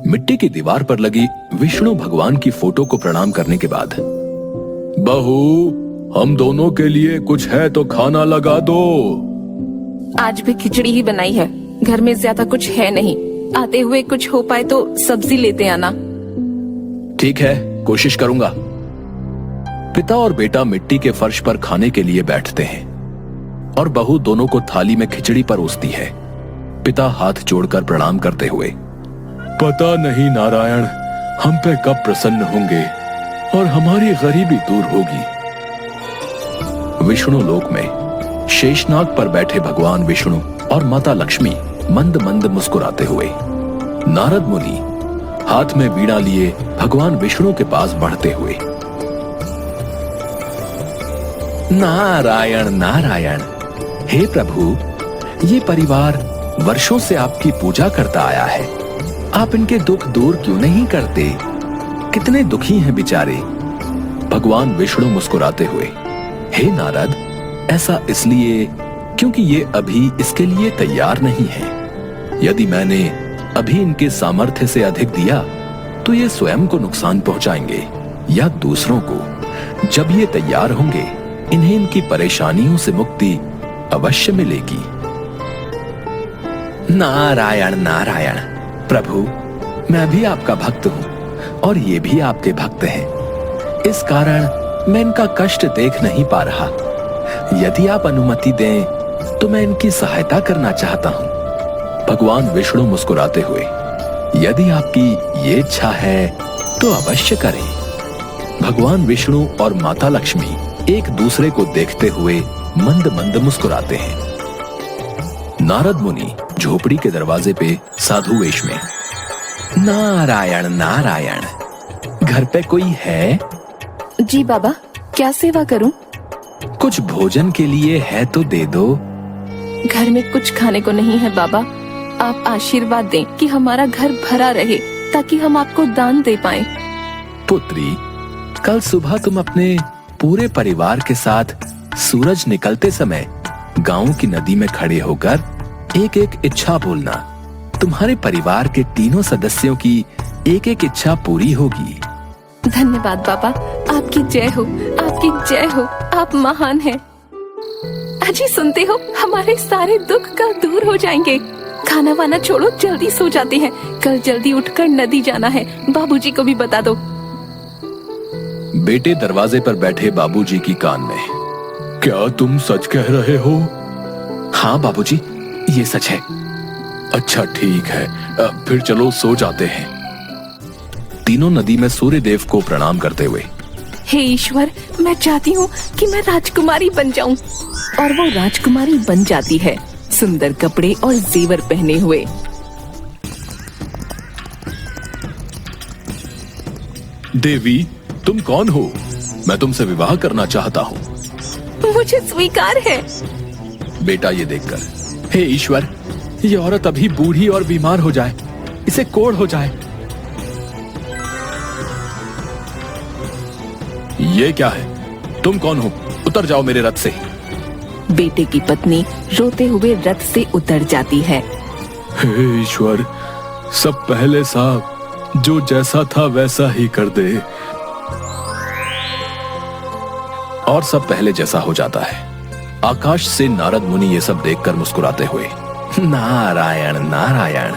मिट्टी की दीवार पर लगी विष्णु भगवान की फोटो को प्रणाम करने के बाद, बहू, हम दोनों के लिए कुछ है तो खाना लगा दो। आज भी खिचड़ी ही बनाई है, घर में ज्यादा कुछ है नहीं। आते हुए कुछ हो पाए तो सब्जी लेते आना। ठीक है, कोशिश करूंगा। पिता और बेटा मिट्टी के फर्श पर खाने के लिए बैठते हैं और बहू दोनों को थाली में खिचड़ी परोसती है। पिता हाथ जोड़कर प्रणाम करते हुए, पता नहीं नारायण, हम पे कब प्रसन्न होंगे और हमारी गरीबी दूर होगी। विष्णु लोक में शेषनाग पर बैठे भगवान विष्णु और माता लक्ष्मी मंद मंद मुस्कुराते हुए, नारद मुनि हाथ में वीणा लिए भगवान विष्णु के पास बढ़ते हुए, नारायण नारायण, हे प्रभु, ये परिवार वर्षों से आपकी पूजा करता आया है, आप इनके दुख दूर क्यों नहीं करते? कितने दुखी हैं बेचारे। भगवान विष्णु मुस्कुराते हुए, हे नारद, ऐसा इसलिए क्योंकि ये अभी इसके लिए तैयार नहीं है। यदि मैंने अभी इनके सामर्थ्य से अधिक दिया तो ये स्वयं को नुकसान पहुंचाएंगे या दूसरों को। जब ये तैयार होंगे, इन्हें इनकी परेशानियों से मुक्ति अवश्य मिलेगी। नारायण नारायण, प्रभु, मैं भी आपका भक्त हूं और ये भी आपके भक्त हैं। इस कारण मैं इनका कष्ट देख नहीं पा रहा। यदि आप अनुमति दें तो मैं इनकी सहायता करना चाहता हूं। भगवान विष्णु मुस्कुराते हुए, यदि आपकी ये इच्छा है तो अवश्य करें। भगवान विष्णु और माता लक्ष्मी एक दूसरे को देखते हुए मंद मंद मुस्कुराते हैं। नारद मुनि झोपड़ी के दरवाजे पे साधु वेश में, नारायण नारायण, घर पे कोई है? जी बाबा, क्या सेवा करूं? कुछ भोजन के लिए है तो दे दो। घर में कुछ खाने को नहीं है बाबा, आप आशीर्वाद दें कि हमारा घर भरा रहे ताकि हम आपको दान दे पाएं। पुत्री, कल सुबह तुम अपने पूरे परिवार के साथ सूरज निकलते समय गांव की नदी में खड़े होकर एक एक इच्छा बोलना। तुम्हारे परिवार के तीनों सदस्यों की एक एक इच्छा पूरी होगी। धन्यवाद बाबा, आपकी जय हो, आपकी जय हो, आप महान हैं। अजी सुनते हो, हमारे सारे दुख कल दूर हो जाएंगे। खाना वाना छोड़ो, जल्दी सो जाते हैं। कल जल्दी उठकर नदी जाना है, बाबूजी को भी बता दो। बेटे दरवाजे पर बैठे बाबूजी की कान में, क्या तुम सच कह रहे हो? हाँ बाबूजी, ये सच है। अच्छा ठीक है, फिर चलो सो जाते हैं। तीनों नदी में सूर्य देव को प्रणाम करते हुए, हे ईश्वर, मैं चाहती हूँ कि मैं राजकुमारी बन जाऊं। और वो राजकुमारी बन जाती है, सुंदर कपड़े और जेवर पहने हुए। देवी, तुम कौन हो? मैं तुमसे विवाह करना चाहता हूँ। मुझे स्वीकार है। बेटा ये देखकर, हे ईश्वर, ये औरत अभी बूढ़ी और बीमार हो जाए, इसे कोढ़ हो जाए। ये क्या है? तुम कौन हो? उतर जाओ मेरे रथ से। बेटे की पत्नी रोते हुए रथ से उतर जाती है। हे ईश्वर, सब पहले सा जो जैसा था वैसा ही कर दे। और सब पहले जैसा हो जाता है। आकाश से नारद मुनि ये सब देखकर मुस्कुराते हुए, नारायण नारायण,